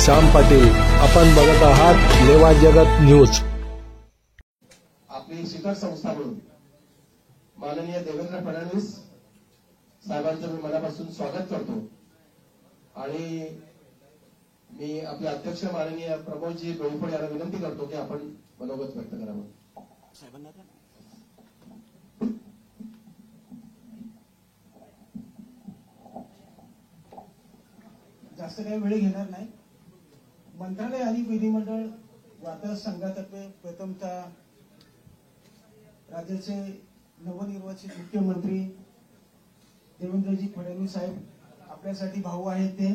श्याम पाटील. आपण बघत आहात लेवा जगत न्यूज. आपली शिखर संस्था म्हणून माननीय देवेंद्र फडणवीस साहेबांचं मी मनापासून स्वागत करतो आणि मी आपले अध्यक्ष माननीय प्रमोदजी डोईफोडे यांना विनंती करतो की आपण मनोगत व्यक्त करावं. जास्त काही वेळ घेणार नाही. मंत्रालय आणि विधिमंडळ वार्ताहर संघातर्फे प्रथमतः राज्याचे नवनिर्वाचित मुख्यमंत्री देवेंद्रजी फडणवीस साहेब आपल्यासाठी भाऊ आहेत ते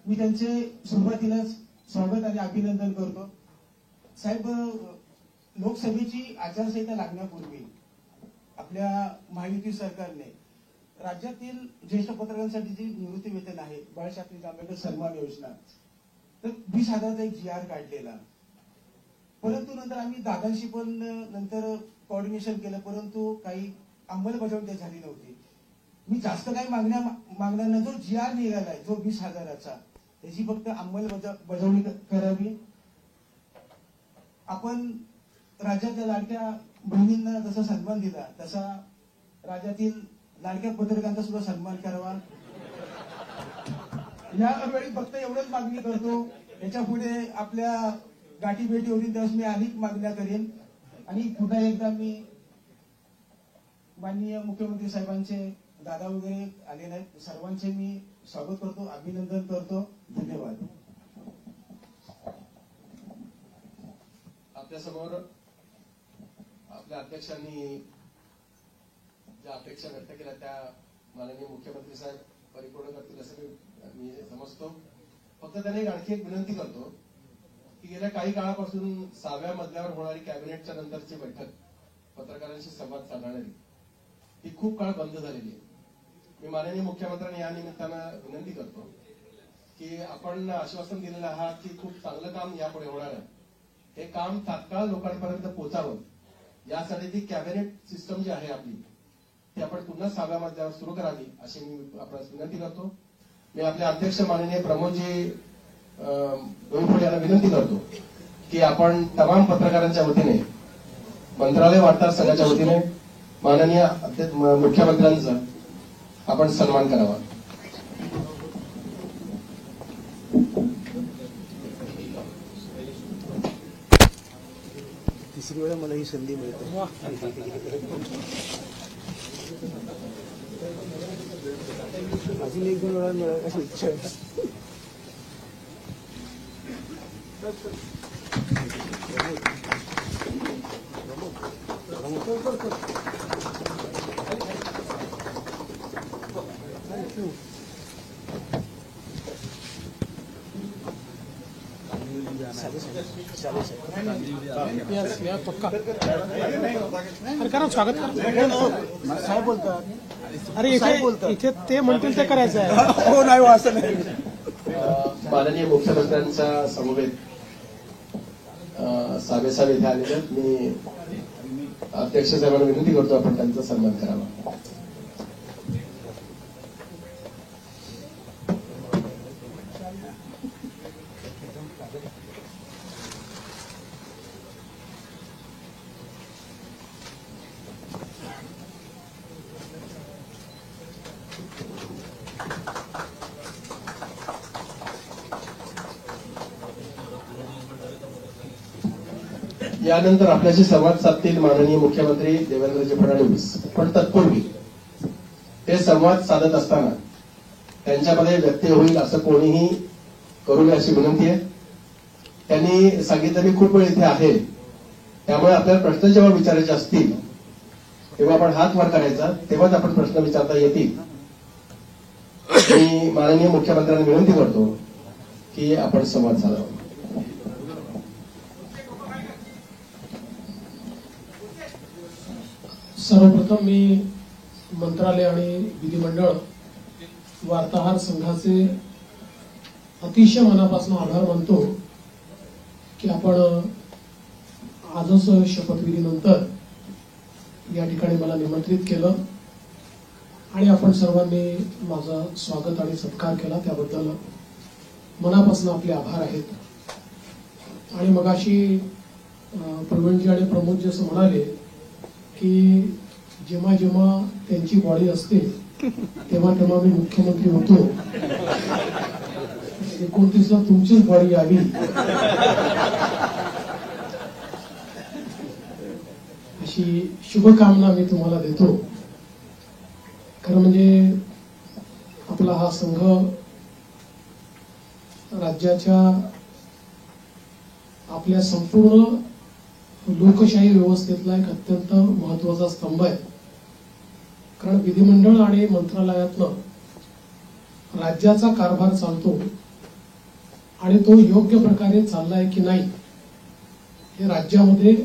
मी त्यांचे सुरुवातीलाच स्वागत आणि अभिनंदन करतो. साहेब, लोकसभेची आचारसंहिता लागण्यापूर्वी आपल्या महायुती सरकारने राज्यातील ज्येष्ठ पत्रकारांसाठी जी निवृत्ती वेतन आहे बाळासाहेब आंबेडकर सन्मान योजना तर 20,000चा एक GR काढलेला. परंतु नंतर आम्ही दादांशी पण नंतर कोऑर्डिनेशन केलं परंतु काही अंमलबजावणी झाली नव्हती. मी जास्त काही मागणार नाही. जो GR निघालाय जो 20,000चा त्याची फक्त अंमलबजावणी करावी. आपण राज्यातल्या लाडक्या बहिणींना जसा सन्मान दिला तसा राज्यातील लाडक्या पत्रकारांचा सुद्धा सन्मान करावा. यावेळी फक्त एवढंच मागणी करतो. याच्या पुढे आपल्या गाठी भेटी होतील त्यावेळेस मी अनेक मागण्या करेन. आणि पुन्हा एकदा मी माननीय मुख्यमंत्री साहेबांचे दादा वगैरे आले नाहीत सर्वांचे मी स्वागत करतो, अभिनंदन करतो. धन्यवाद. आपल्यासमोर आपल्या अध्यक्षांनी ज्या अपेक्षा व्यक्त केल्या त्या माननीय मुख्यमंत्री साहेब परिपूर्ण करतील असं मी समजतो. फक्त त्यांनी आणखी एक विनंती करतो की गेल्या काही काळापासून 6व्या मजल्यावर होणारी कॅबिनेटच्या नंतरची बैठक पत्रकारांशी संवाद साधणारी ही खूप काळ बंद झालेली आहे. मी माननीय मुख्यमंत्र्यांनी या निमित्तानं विनंती करतो की आपण आश्वासन दिलेलं आहात की खूप चांगलं काम यापुढे होणार आहे. हे काम तात्काळ लोकांपर्यंत पोहोचावं यासाठी ती कॅबिनेट सिस्टम जी आहे आपली ती आपण पुन्हा 6व्या मजल्यावर सुरू करावी अशी मी आपल्याला विनंती करतो. मी आपले अध्यक्ष माननीय प्रमोदजी डोईफोडे यांना विनंती करतो की आपण तमाम पत्रकारांच्या वतीने मंत्रालय वार्ताहर संघाच्या वतीने माननीय मुख्यमंत्र्यांचा आपण सन्मान करावा. तिसरी वेळा मला ही संधी मिळते. अजून 1-2 वेळा मिळाल अशी इच्छा आहे. स्वागत साहेब बोलतात. अरे इथे ते म्हणतील ते करायचं आहे. हो नाही असं नाही. माननीय मुख्यमंत्र्यांच्या समवेत साहेब इथे आलेले मी अध्यक्ष साहेबांना विनंती करतो आपण त्यांचा सन्मान करावा. यानंतर आपल्याशी संवाद साधतील माननीय मुख्यमंत्री देवेंद्रजी फडणवीस. पण तत्पूर्वी ते संवाद साधत असताना त्यांच्यामध्ये व्यत्यय होईल असं कोणीही करू नये अशी विनंती आहे. त्यांनी सांगितलं मी खूप वेळ इथे आहे त्यामुळे आपल्याला प्रश्न जेव्हा विचारायचे असतील तेव्हा आपण हात वर करायचा तेव्हाच आपण प्रश्न विचारता येतील. मी माननीय मुख्यमंत्र्यांना विनंती करतो की आपण संवाद साधावा. सर्वप्रथम मी मंत्रालय आणि विधिमंडळ वार्ताहर संघाचे अतिशय मनापासून आभार मानतो की आपण आजच शपथविधीनंतर या ठिकाणी मला निमंत्रित केलं आणि आपण सर्वांनी माझा स्वागत आणि सत्कार केला त्याबद्दल मनापासून आपले आभार आहेत. आणि मगाशी प्रवीणजी आणि प्रमोदजी असं म्हणाले की जेव्हा जेव्हा त्यांची बॉडी असते तेव्हा तेव्हा मी मुख्यमंत्री होतो. 29ला तुमचीच बॉडी यावी अशी शुभकामना मी तुम्हाला देतो. खरं म्हणजे आपला हा संघ राज्याच्या आपल्या संपूर्ण लोकशाही व्यवस्थेतला एक अत्यंत महत्वाचा स्तंभ आहे. कारण विधिमंडळ आणि मंत्रालयातनं राज्याचा कारभार चालतो आणि तो योग्य प्रकारे चाललाय की नाही हे राज्यामध्ये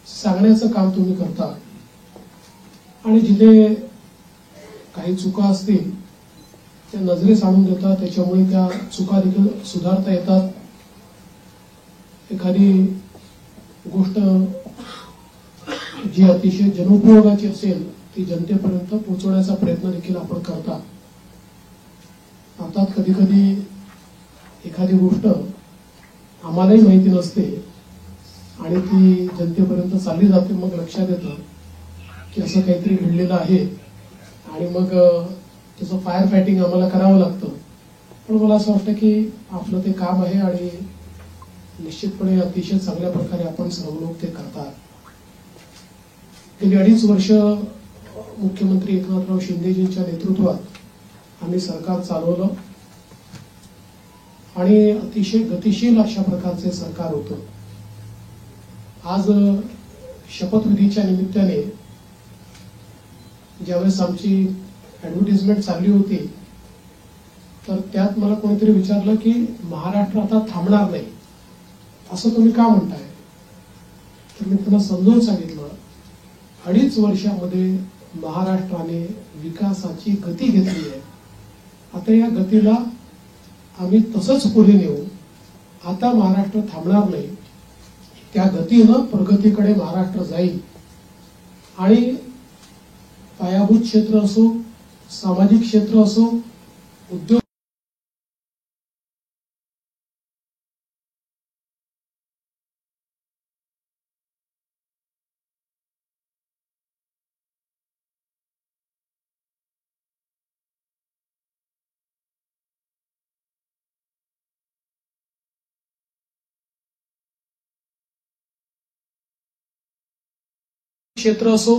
सांगण्याचं काम तुम्ही करता. आणि जिथे काही चुका असतील त्या नजरेस आणून देतात, त्याच्यामुळे त्या चुका देखील सुधारता येतात. एखादी गोष्ट जी अतिशय जनोपयोगाची असेल ती जनतेपर्यंत पोहोचवण्याचा प्रयत्न देखील आपण करता. अर्थात कधी कधी एखादी गोष्ट आम्हालाही माहिती नसते आणि ती जनतेपर्यंत चालली जाते. मग लक्षात येतं की असं काहीतरी घडलेलं आहे आणि मग त्याचं फायर फायटिंग आम्हाला करावं लागतं. पण मला असं वाटतं की आपलं ते काम आहे आणि निश्चितपणे अतिशय चांगल्या प्रकारे आपण सर्व लोक ते करतात. गेली 2.5 वर्ष मुख्यमंत्री एकनाथराव शिंदेजींच्या नेतृत्वात आम्ही सरकार चालवलं आणि अतिशय गतिशील अशा प्रकारचे सरकार होतं. आज शपथविधीच्या निमित्ताने ज्यावेळेस आमची ऍडव्हर्टिजमेंट चालली होती तर त्यात मला कोणीतरी विचारलं की महाराष्ट्र आता थांबणार नाही असं तुम्ही का म्हणताय. तर मी त्यांना समजावून सांगितलं 2.5 वर्षामध्ये महाराष्ट्राने विकासाची गती घेतली आहे. आता या गतीला आम्ही तसंच पुढे नेऊ. आता महाराष्ट्र थांबणार नाही. त्या गतीनं प्रगतीकडे महाराष्ट्र जाईल आणि पायाभूत क्षेत्र असो, सामाजिक क्षेत्र असो, उद्योग क्षेत्र असो,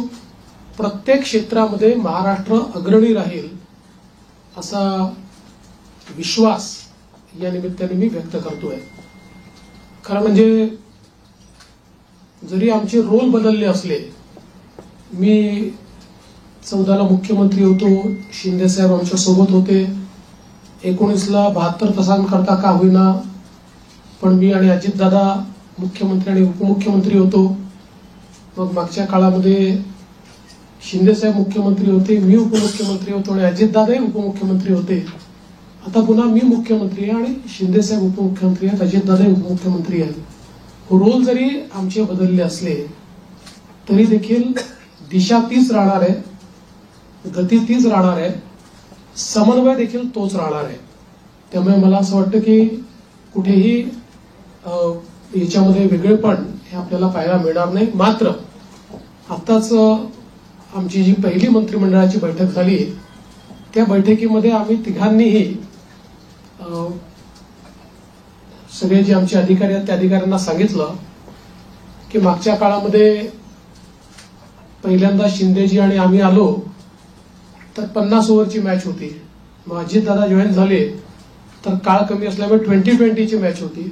प्रत्येक क्षेत्रामध्ये महाराष्ट्र अग्रणी राहील असा विश्वास या निमित्ताने मी व्यक्त करतोय. खरं म्हणजे जरी आमचे रोल बदलले असले, मी 14ला मुख्यमंत्री होतो, शिंदे साहेब आमच्या सोबत होते, 19ला 72 तासांकरता का होईना पण मी आणि अजितदादा मुख्यमंत्री आणि उपमुख्यमंत्री होतो. मग मागच्या काळामध्ये शिंदे साहेब मुख्यमंत्री होते, मी उपमुख्यमंत्री होतो आणि अजितदादाही उपमुख्यमंत्री होते. आता पुन्हा मी मुख्यमंत्री आहे आणि शिंदे साहेब उपमुख्यमंत्री आहेत, अजितदादाही उपमुख्यमंत्री आहेत. रोल जरी आमचे बदलले असले तरी देखील दिशा तीच राहणार आहे, गती तीच राहणार आहे, समन्वय देखील तोच राहणार आहे. त्यामुळे मला असं वाटतं की कुठेही याच्यामध्ये वेगळेपण हे आपल्याला पाहायला मिळणार नाही. मात्र आताच आमची जी पहिली मंत्रिमंडळाची बैठक झाली त्या बैठकीमध्ये आम्ही तिघांनीही सगळे जे आमचे अधिकारी आहेत त्या अधिकाऱ्यांना सांगितलं की मागच्या काळामध्ये पहिल्यांदा शिंदेजी आणि आम्ही आलो तर 50 ओव्हरची मॅच होती. मग अजितदादा जॉईन झाले तर काळ कमी असल्यामुळे 20-20ची मॅच होती.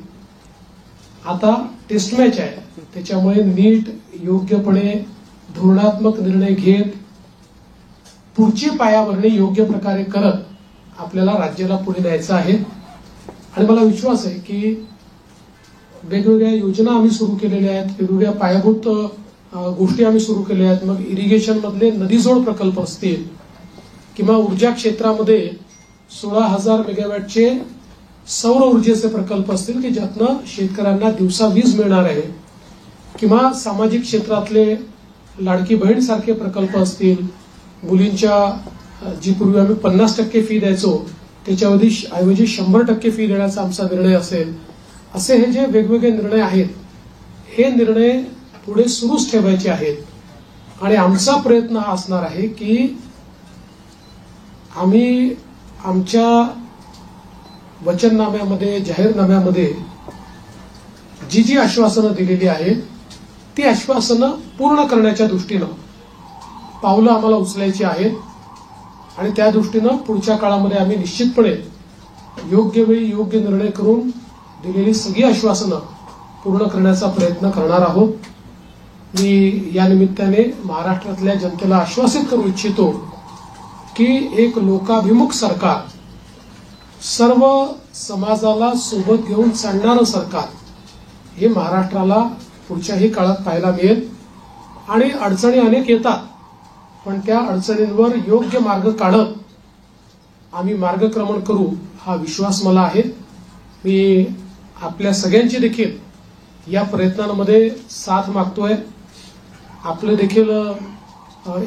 आता टेस्ट मॅच आहे, त्याच्यामुळे नीट योग्यपणे धोरणात्मक निर्णय घेत पुढची पायाभरणी योग्य प्रकारे करत आपल्याला राज्याला पुढे न्यायचं आहे. आणि मला विश्वास आहे की वेगवेगळ्या योजना आम्ही सुरू केलेल्या आहेत, वेगवेगळ्या पायाभूत गोष्टी आम्ही सुरू केल्या आहेत. मग इरिगेशन मधले नदीजोड प्रकल्प असतील किंवा ऊर्जा क्षेत्रामध्ये 16,000 मेगावॅटचे सौर ऊर्जेचे प्रकल्प असतील की ज्यातनं शेतकऱ्यांना दिवसा वीज मिळणार आहे, किंवा सामाजिक क्षेत्रातले लाडकी बहीण सारखे प्रकल्प असतील, मुलींच्या जी पूर्वी आम्ही 50% फी द्यायचो त्याच्याऐवजी 100% फी देण्याचा आमचा निर्णय असेल, असे हे जे वेगवेगळे निर्णय आहेत, हे निर्णय पुढे सुरूच ठेवायचे आहेत. आणि आमचा प्रयत्न हा असणार आहे की आम्ही आमच्या वचननाम्यामध्ये, जाहीरनाम्यामध्ये जी जी आश्वासनं दिलेली आहेत ती आश्वासनं पूर्ण करण्याच्या दृष्टीनं पावलं आम्हाला उचलायची आहेत. आणि त्या दृष्टीनं पुढच्या काळामध्ये आम्ही निश्चितपणे योग्य वेळी योग्य निर्णय करून दिलेली सगळी आश्वासनं पूर्ण करण्याचा प्रयत्न करणार आहोत. मी या निमित्ताने महाराष्ट्रातल्या जनतेला आश्वासित करू इच्छितो की एक लोकाभिमुख सरकार, सर्व समाजाला सोबत घेऊन चालणारं सरकार हे महाराष्ट्राला पुढच्याही काळात पाहायला मिळेल. आणि अडचणी अनेक येतात, पण त्या अडचणींवर योग्य मार्ग काढत आम्ही मार्गक्रमण करू हा विश्वास मला आहे. मी आपल्या सगळ्यांची देखील या प्रयत्नांमध्ये साथ मागतोय. आपलं देखील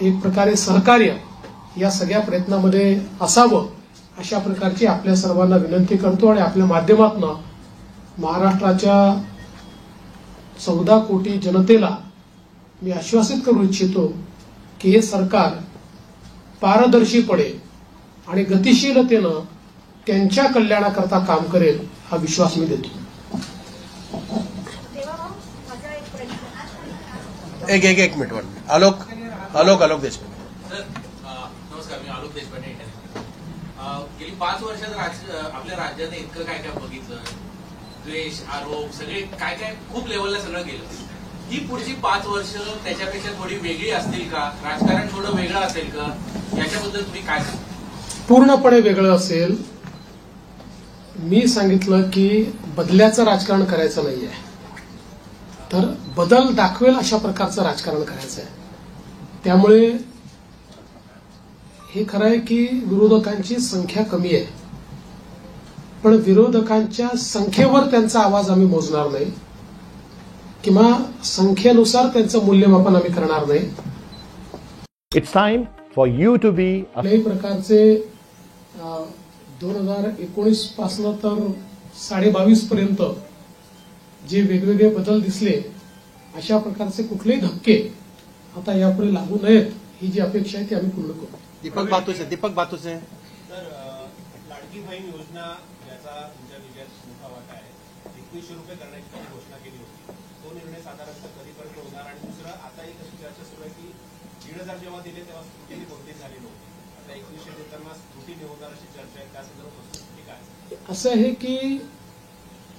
एक प्रकारे सहकार्य या सगळ्या प्रयत्नामध्ये असावं अशा प्रकारची आपल्या सर्वांना विनंती करतो. आणि आपल्या माध्यमातून महाराष्ट्राच्या 14 कोटी जनतेला मी आश्वासित करू इच्छितो की हे सरकार पारदर्शीपणे आणि गतिशीलतेनं त्यांच्या कल्याणाकरता काम करेल हा विश्वास मी देतो. एक मिनिट आलोक देशमुख. नमस्कार, मी आलोक देशपांडे. गेली 5 वर्षात आपल्या राज्याने इतकं काय काय बघितलं, द्वेष, आरोप, सगळे काय काय खूप लेवलला सगळं गेलं. ही पुढची 5 वर्ष त्याच्यापेक्षा थोडी वेगळी असतील का? राजकारण थोडं वेगळं असेल का? याच्याबद्दल तुम्ही काय सांगा? पूर्णपणे वेगळं असेल. मी सांगितलं की बदल्याचं राजकारण करायचं नाहीये, तर बदल दाखवेल अशा प्रकारचं राजकारण करायचं आहे. त्यामुळे हे खरं आहे की विरोधकांची संख्या कमी आहे, पण विरोधकांच्या संख्येवर त्यांचा आवाज आम्ही मोजणार नाही किंवा संख्येनुसार त्यांचं मूल्यमापन आम्ही करणार नाही. It's time for you to be a कुठल्याही प्रकारचे 2019 पासून तर 22.5 पर्यंत जे वेगवेगळे बदल दिसले, अशा प्रकारचे कुठलेही धक्के आता यापुढे लागू नयेत ही जी अपेक्षा आहे ती आम्ही पूर्ण करू. दीपक बातूसे. तर लाडकी बहीण योजना याचा तुमच्या विजयात मोठा वाटा आहे. 2100 रुपये करण्याची तुम्ही घोषणा केली होती. तो निर्णय साधारणतः कधीपर्यंत होणार? आणि दुसरं, आता एक अशी चर्चा सुरू आहे की 1,500 जेव्हा दिले तेव्हा त्रुटीने कोणतीच झाली नव्हती. आता 2100 देताना त्रुटीने होणार अशी चर्चा आहे. त्या संदर्भात वस्तुस्थिती काय? असं आहे की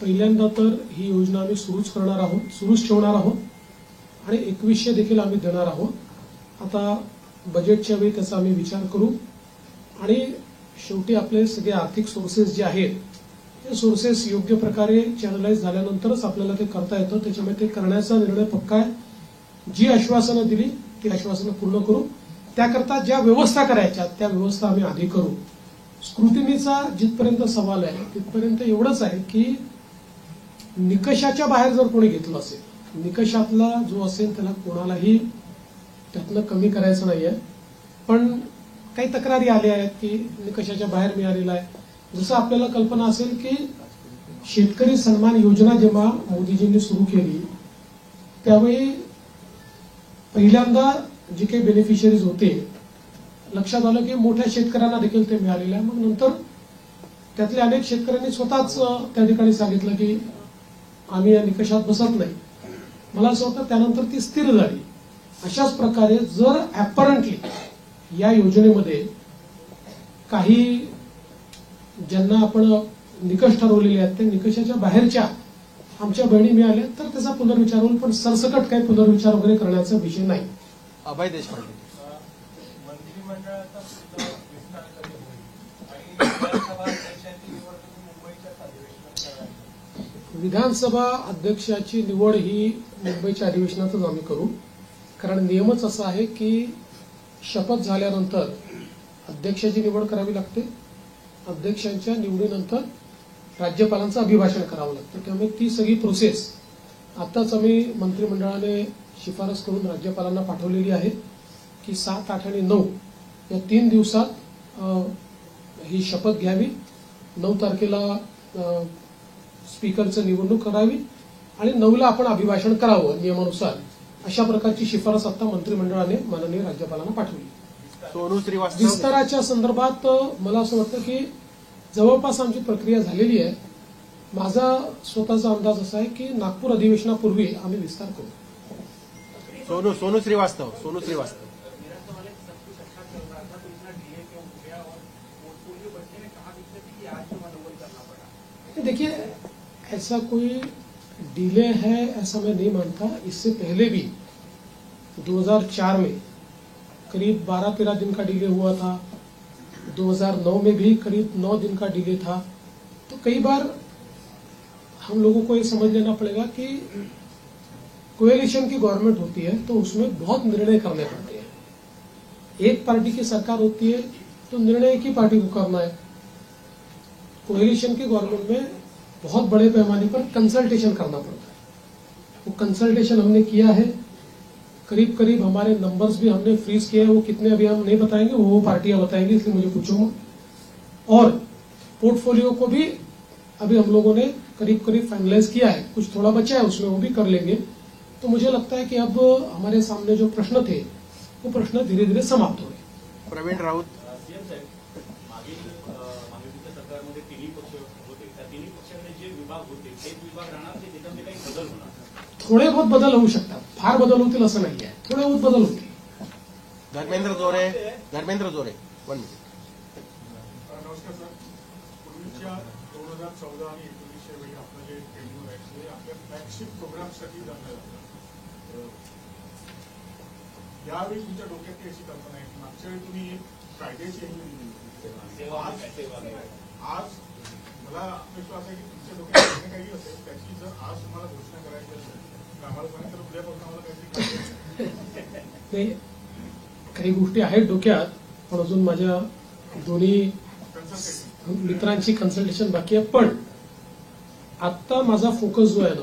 पहिल्यांदा तर ही योजना आम्ही सुरूच ठेवणार आहोत आणि 2100 देखील आम्ही देणार आहोत. आता बजेटच्या वेळी त्याचा आम्ही विचार करू. आणि शेवटी आपले सगळे आर्थिक सोर्सेस जे आहेत ते सोर्सेस योग्य प्रकारे चॅनलाइज झाल्यानंतरच आपल्याला ते करता येतं. त्याच्यामुळे ते करण्याचा निर्णय पक्का आहे. जी आश्वासनं दिली ती आश्वासनं पूर्ण करू. त्याकरता ज्या व्यवस्था करायच्या त्या व्यवस्था आम्ही आधी करू. स्क्रुटिनीचा जिथपर्यंत सवाल आहे तिथपर्यंत एवढंच आहे की निकषाच्या बाहेर जर कोणी घेतलं असेल, निकषातला जो असेल त्याला कोणालाही त्यातनं कमी करायचं नाहीये. पण काही तक्रारी आल्या आहेत की निकषाच्या बाहेर मिळालेला आहे. जसं आपल्याला कल्पना असेल की शेतकरी सन्मान योजना जेव्हा मोदीजींनी सुरू केली त्यावेळी पहिल्यांदा जे काही बेनिफिशरीज होते लक्षात आलं की मोठ्या शेतकऱ्यांना देखील ते मिळालेलं आहे. मग नंतर त्यातल्या अनेक शेतकऱ्यांनी स्वतःच त्या ठिकाणी सांगितलं की आम्ही या निकषात बसत नाही. मला असं वाटतं त्यानंतर ती स्थिर झाली. अशाच प्रकारे जर ऍपरंटली या योजनेमध्ये काही ज्यांना आपण निकष ठरवलेले आहेत त्या निकषाच्या बाहेरच्या आमच्या बहिणी मिळाल्या तर त्याचा पुनर्विचार होईल. पण सरसकट काही पुनर्विचार वगैरे करण्याचा विषय नाही. अभय देशपांडे. मंत्रिमंडळाचा विस्तार कधी होईल आणि विधानसभा अध्यक्षांची निवड तुम्ही मुंबईच्याच अधिवेशनात करावी? विधानसभा अध्यक्षाची निवड ही मुंबईच्या अधिवेशनातच आम्ही करू. कारण नियमच असा आहे की शपथ झाल्यानंतर अध्यक्षाची निवड करावी लागते. अध्यक्षांच्या निवडीनंतर राज्यपालांचं अभिभाषण करावं लागतं. त्यामुळे ती सगळी प्रोसेस आताच आम्ही मंत्रिमंडळाने शिफारस करून राज्यपालांना पाठवलेली आहे की 7, 8 आणि 9 या 3 दिवसात ही शपथ घ्यावी 9 तारखेला स्पीकरचं निवडणूक करावी आणि 9ला आपण अभिभाषण करावं नियमानुसार, अशा प्रकारची शिफारस आता मंत्रिमंडळाने माननीय राज्यपालांना पाठवली. सोनू श्रीवास्तव विस्ताराच्या संदर्भात मला असं वाटतं की जवळपास आमची प्रक्रिया झालेली आहे. माझा स्वतःचा अंदाज असा आहे की नागपूर अधिवेशनापूर्वी आम्ही विस्तार करू. सोनू श्रीवास्तव देखिए, ऐसा कोई डिले है ऐसा मैं नहीं मानता. इससे पहले भी 2004 में करीब 12-13 दिन का डिले हुआ था. 2009 में भी करीब 9 दिन का डिले था. तो कई बार हम लोगों को ये समझ लेना पड़ेगा कि कोएलिशन की गवर्नमेंट होती है तो उसमें बहुत निर्णय करने पड़ते हैं. एक पार्टी की सरकार होती है तो निर्णय एक ही पार्टी को करना है. कोएलिशन की गवर्नमेंट में बहुत बड़े पैमाने पर कंसल्टेशन करना पड़ता है. वो कंसल्टेशन हमने किया है. करीब करीब हमारे नंबर्स भी हमने फ्रीज किए हैं. वो कितने अभी हम नहीं बताएंगे, वो पार्टियां बताएंगी, इसलिए मुझे पूछूंगा. और पोर्टफोलियो को भी अभी हम लोगों ने करीब करीब फाइनलाइज किया है. कुछ थोड़ा बचा है उसमें, वो भी कर लेंगे. तो मुझे लगता है कि अब हमारे सामने जो प्रश्न थे वो प्रश्न धीरे धीरे समाप्त हो गए. प्रवीण राऊत सीएम साहेब, मागील महायुतीच्या सरकारमध्ये तिन्ही पक्ष होते, त्या तिन्ही पक्षांचे जे विभाग होते तेच विभाग राहणार, ते त्याच्यामध्ये काही बदल होणार? थोडे बहुत बदल होऊ शकतात. फार बदल होतील असं नाही आहे. थोडे बहुत बदल होतील. धर्मेंद्र जोरे 1 मिनिट. नमस्कार सर. पूर्वीच्या 2014 आणि 19 वेळी आपलं जे टेन्यूर आहे ते आपल्या फ्लॅगशिप प्रोग्रामसाठी जमलं जातं. यावेळी तुमच्या डोक्यात ती अशी कल्पना आहे की मागच्या वेळी तुम्ही एक कायद्याची आज मला विश्वास आहे की तुमच्या डोक्यात काही असेल त्याची जर आज तुम्हाला घोषणा करायची असेल तर आम्हाला सांगितलं तर उद्यापासून आम्हाला काहीतरी काही गोष्टी आहेत डोक्यात, पण अजून माझ्या दोन्ही मित्रांची कन्सल्टेशन बाकी आहे. पण आता माझा फोकस जो आहे ना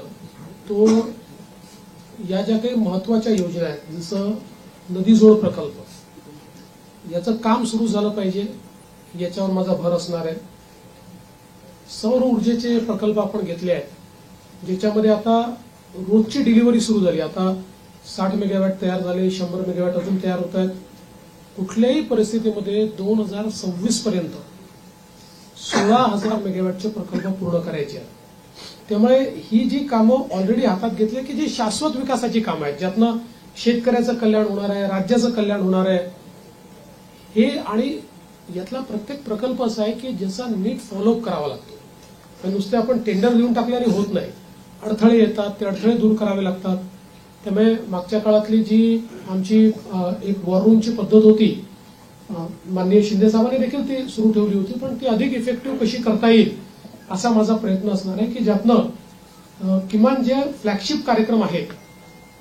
तो या ज्या काही महत्वाच्या योजना आहेत, जसं नदीजोड प्रकल्प, याचं काम सुरू झालं पाहिजे याच्यावर माझा भर असणार आहे. सौर ऊर्जेचे प्रकल्प आपण घेतले आहेत ज्याच्यामध्ये आता रोजची डिलिव्हरी सुरू झाली. आता 60 मेगावॅट तयार झाले, 100 मेगावॅट अजून तयार होत आहेत. कुठल्याही परिस्थितीमध्ये 2026 पर्यंत 16,000 मेगावॅटचे प्रकल्प पूर्ण करायचे आहेत. त्यामुळे ही जी कामं ऑलरेडी हातात घेतली की जी शाश्वत विकासाची कामं आहेत, ज्यातनं शेतकऱ्याचं कल्याण होणार आहे, राज्याचं कल्याण होणार आहे, हे आणि यातला प्रत्येक प्रकल्प असा आहे की ज्याचा नीट फॉलोअप करावा लागतो. नुसते आपण टेंडर देऊन टाकल्याने होत नाही. अडथळे येतात, ते अडथळे दूर करावे लागतात. त्यामुळे मागच्या काळातली जी आमची एक वॉर रूमची पद्धत होती, माननीय शिंदे साहेबांनी देखील ती सुरू ठेवली होती, पण ती अधिक इफेक्टिव्ह कशी करता येईल असा माझा प्रयत्न असणार आहे की ज्यातनं किमान जे फ्लॅगशिप कार्यक्रम आहेत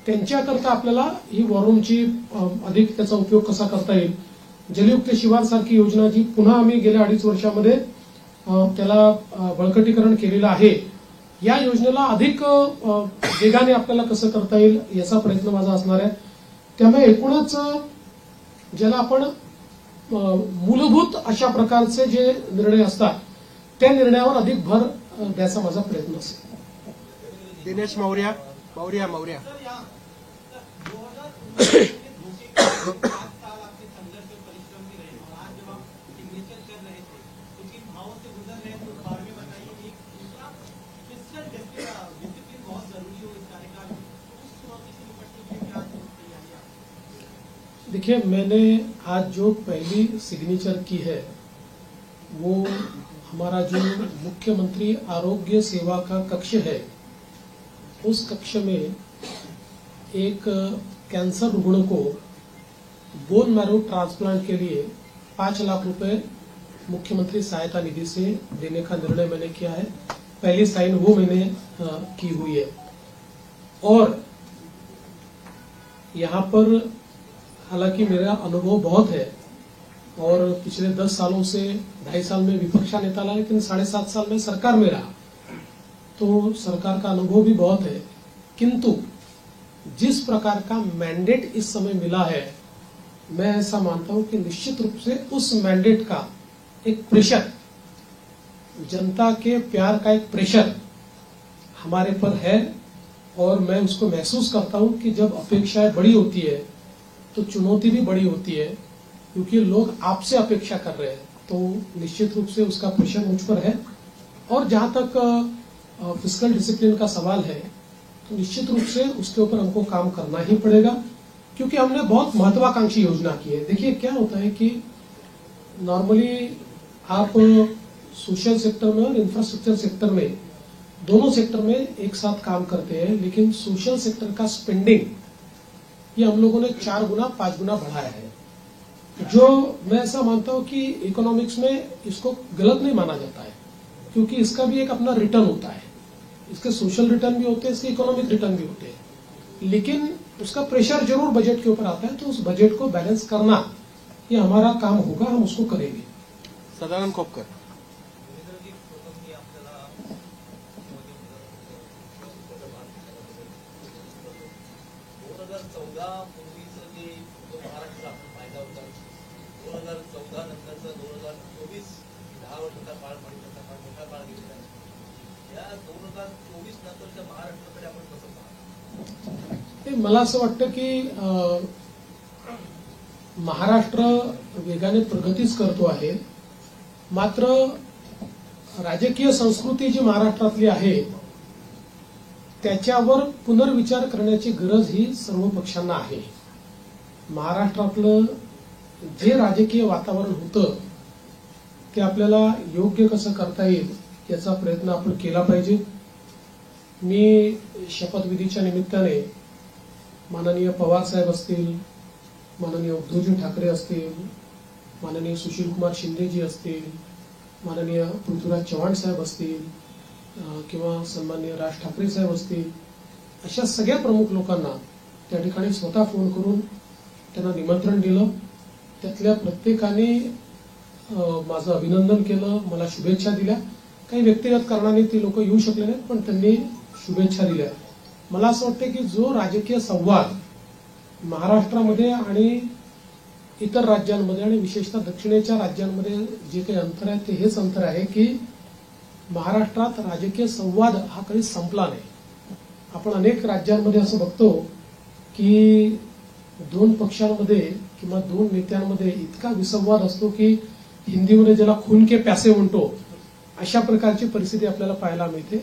त्यांच्याकरता आपल्याला ही वॉर रूमची अधिक त्याचा उपयोग कसा करता येईल. जलयुक्त शिवार सारखी योजना जी पुन्हा आम्ही गेल्या 2.5 वर्षामध्ये त्याला बळकटीकरण केलेलं आहे, या योजनेला अधिक वेगाने आपल्याला कसं करता येईल याचा प्रयत्न माझा असणार आहे. त्यामुळे एकूणच ज्याला आपण मूलभूत अशा प्रकारचे जे निर्णय असतात त्या निर्णयावर अधिक भर द्यायचा माझा प्रयत्न असेल. दिनेश मौर्या देखिए, मैंने आज जो पहली सिग्नेचर की है वो हमारा जो मुख्यमंत्री आरोग्य सेवा का कक्ष है, उस कक्ष में एक कैंसर रुग्ण को बोन मैरो ट्रांसप्लांट के लिए 5 लाख रुपए मुख्यमंत्री सहायता निधि से देने का निर्णय मैंने किया है. पहली साइन वो मैंने की हुई है. और यहाँ पर हालांकि मेरा अनुभव बहुत है और पिछले 10 सालों से 2.5 साल में विपक्षा नेता रहा, लेकिन 7.5 साल में सरकार में रहा, तो सरकार का अनुभव भी बहुत है. किंतु जिस प्रकार का मैंडेट इस समय मिला है, मैं ऐसा मानता हूं कि निश्चित रूप से उस मैंडेट का एक प्रेशर जनता के प्यार का एक प्रेशर हमारे पर है और मैं उसको महसूस करता हूं कि जब अपेक्षाएं बड़ी होती है तो चुनौती भी बड़ी होती है, क्योंकि लोग आपसे अपेक्षा कर रहे हैं, तो निश्चित रूप से उसका प्रेशर मुझ पर है। और जहां तक फिस्कल डिसिप्लिन का सवाल है तो निश्चित रूप से उसके ऊपर हमको काम करना ही पड़ेगा, क्योंकि हमने बहुत महत्वाकांक्षी योजना की है। देखिए क्या होता है कि नॉर्मली आप सोशल सेक्टर में और इंफ्रास्ट्रक्चर सेक्टर में, दोनों सेक्टर में एक साथ काम करते हैं, लेकिन सोशल सेक्टर का स्पेंडिंग ये हम लोगों ने 4 गुना 5 गुना बढ़ाया है, जो मैं ऐसा मानता हूं कि इकोनॉमिक्स में इसको गलत नहीं माना जाता है, क्योंकि इसका भी एक अपना रिटर्न होता है। इसके सोशल रिटर्न भी होते हैं, इसके इकोनॉमिक रिटर्न भी होते हैं, लेकिन उसका प्रेशर जरूर बजट के ऊपर आता है। तो उस बजट को बैलेंस करना ये हमारा काम होगा, हम उसको करेंगे। सदानंद खोपकर. पूर्वीचं जे महाराष्ट्र आपण पाहिला होता, 2014 नंतरचा 2024 10 वर्षाचा काळ, 5 वर्षाचा काळ, मोठा काळ गेलेला आहे. या 2024 नंतरच्या महाराष्ट्राकडे आपण कसं पाहतो? मला असं वाटतं की महाराष्ट्र वेगाने प्रगतीच करतो आहे, मात्र राजकीय संस्कृती जी महाराष्ट्रातली आहे त्याच्यावर पुनर्विचार करण्याची गरज ही सर्व पक्षांना आहे. महाराष्ट्रातलं जे राजकीय वातावरण होतं ते आपल्याला योग्य कसं करता येईल याचा प्रयत्न आपण केला पाहिजे. मी शपथविधीच्या निमित्ताने माननीय पवार साहेब असतील, माननीय उद्धवजी ठाकरे असतील, माननीय सुशीलकुमार शिंदेजी असतील, माननीय पृथ्वीराज चव्हाण साहेब असतील किंवा सन्माननीय राज ठाकरे साहेब असतील, अशा सगळ्या प्रमुख लोकांना त्या ठिकाणी स्वतः फोन करून त्यांना निमंत्रण दिलं. त्यातल्या प्रत्येकाने माझं अभिनंदन केलं, मला शुभेच्छा दिल्या. काही व्यक्तिगत कारणाने ती लोक येऊ शकले नाहीत, पण त्यांनी शुभेच्छा दिल्या. मला असं वाटतं की जो राजकीय संवाद महाराष्ट्रामध्ये आणि इतर राज्यांमध्ये आणि विशेषतः दक्षिणेच्या राज्यांमध्ये जे काही अंतर आहे ते हेच अंतर आहे की महाराष्ट्रात राजकीय संवाद हा कधी संपला नाही. आपण अनेक राज्यांमध्ये असं बघतो की 2 पक्षांमध्ये किंवा 2 नेत्यांमध्ये इतका विसंवाद असतो की हिंदीमध्ये ज्याला खून के प्यासे म्हणतो अशा प्रकारची परिस्थिती आपल्याला पाहायला मिळते.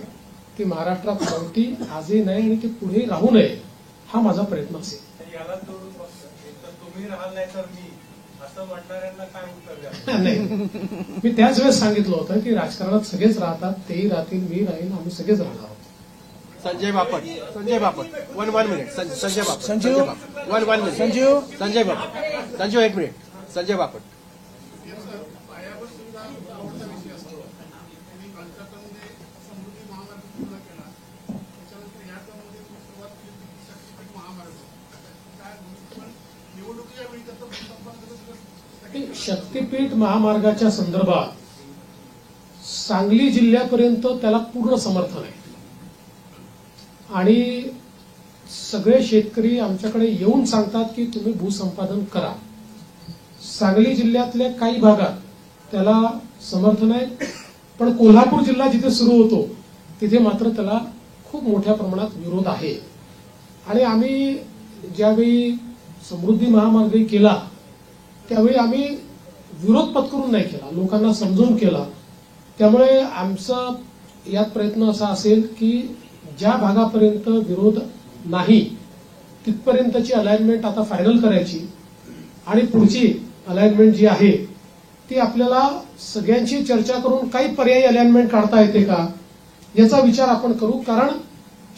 ती महाराष्ट्रात नव्हती, आजही नाही आणि ती पुढे राहू नये हा माझा प्रयत्न असेल. याला जोडून एकतर तुम्ही राहाल नाही तर मी असं म्हणणाऱ्यांना काय उत्तर नाही, मी त्याच वेळेस सांगितलं होतं की राजकारणात सगळेच राहतात, तेही राहतील, मी राहील, आम्ही सगळेच राहणार आहोत. Sanjay Bapat. Sanjay Bapat. One minute. Sanjay Bapat. Sanjeev. One minute. Sanjeev. Sanjay Bapat. Sanjeev 1 minute. Sanjay Bapat. पायाभूत सुविधा आवडता विषय असतो. त्यांनी कलकत्तामध्ये समृद्धी महामार्ग पूर्ण केला. त्याच्यानंतर ह्याच्यामध्ये सुरुवात केली शक्तीपीठ महामार्ग. काय पण निवडणुकीच्या वेळी त्याचं शक्तीपीठ महामार्गाच्या संदर्भात सांगली जिल्ह्यापर्यंत त्याला पूर्ण समर्थन आहे आणि सगळे शेतकरी आमच्याकडे येऊन सांगतात की तुम्ही भूसंपादन करा. सांगली जिल्ह्यातल्या काही भागात त्याला समर्थन आहे, पण कोल्हापूर जिल्हा जिथे सुरू होतो तिथे मात्र त्याला खूप मोठ्या प्रमाणात विरोध आहे. आणि आम्ही ज्यावेळी समृद्धी महामार्ग केला त्यावेळी आम्ही विरोध पत्करून नाही केला, लोकांना समजून केला. त्यामुळे आमचा यात प्रयत्न असा असेल की ज्या भागापर्यंत विरोध नाही तिथपर्यंतची अलाइनमेंट आता फायनल करायची आणि पुढची अलाइनमेंट जी आहे ती आपल्याला सगळ्यांची चर्चा करून काही पर्यायी अलाइनमेंट काढता येते का याचा विचार आपण करू. कारण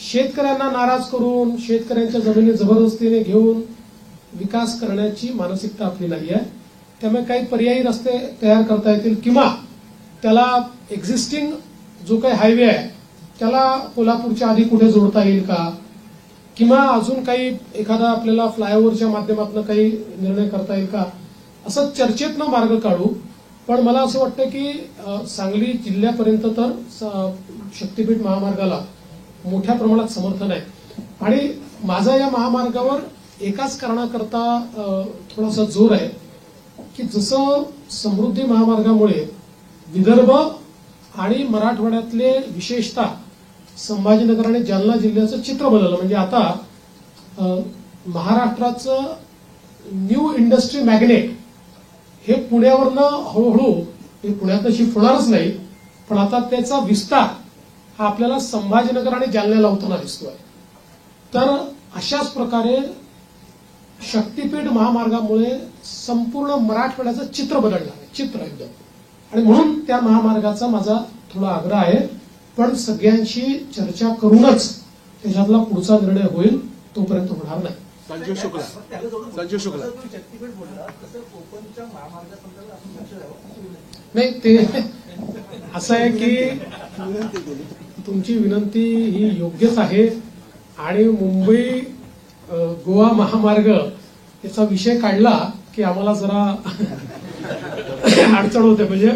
शेतकऱ्यांना नाराज करून शेतकऱ्यांच्या जमिनी जबरदस्तीने घेऊन विकास करण्याची मानसिकता आपली नाही आहे. त्यामुळे काही पर्यायी रस्ते तयार करता येतील किंवा त्याला एक्झिस्टिंग जो काही हायवे आहे त्याला कोल्हापूरच्या आधी कुठे जोडता येईल का, किंवा अजून काही एखादा आपल्याला फ्लायओव्हरच्या माध्यमातून काही निर्णय करता येईल का, असं चर्चेतनं मार्ग काढू. पण मला असं वाटतं की सांगली जिल्ह्यापर्यंत तर शक्तीपीठ महामार्गाला मोठ्या प्रमाणात समर्थन आहे. आणि माझा या महामार्गावर एकाच कारणाकरता थोडासा जोर आहे की जसं समृद्धी महामार्गामुळे विदर्भ आणि मराठवाड्यातले विशेषतः संभाजीनगर आणि जालना जिल्ह्याचं चित्र बदललं. म्हणजे आता महाराष्ट्राचं न्यू इंडस्ट्री मॅग्नेट हे पुण्यावरनं हळूहळू हे पुण्यातनं शिफ्ट होणारच नाही, पण आता त्याचा विस्तार हा आपल्याला संभाजीनगर आणि जालन्याला होताना दिसतोय. तर अशाच प्रकारे शक्तीपीठ महामार्गामुळे संपूर्ण मराठवाड्याचं चित्र बदलणार आहे, चित्र एकदम. आणि म्हणून त्या महामार्गाचा माझा थोडा आग्रह आहे, पण सगळ्यांशी चर्चा करूनच त्याच्यातला पुढचा निर्णय होईल, तोपर्यंत होणार नाही. संजीव शुक्ला शक्तीपीठ बोलला तसं कोकणच्या महामार्गासंदर्भात आपण लक्ष द्यावं. नाही, ते असं आहे की तुमची विनंती ही योग्यच आहे आणि मुंबई गोवा महामार्ग याचा विषय काढला की आम्हाला जरा अडचण होते. म्हणजे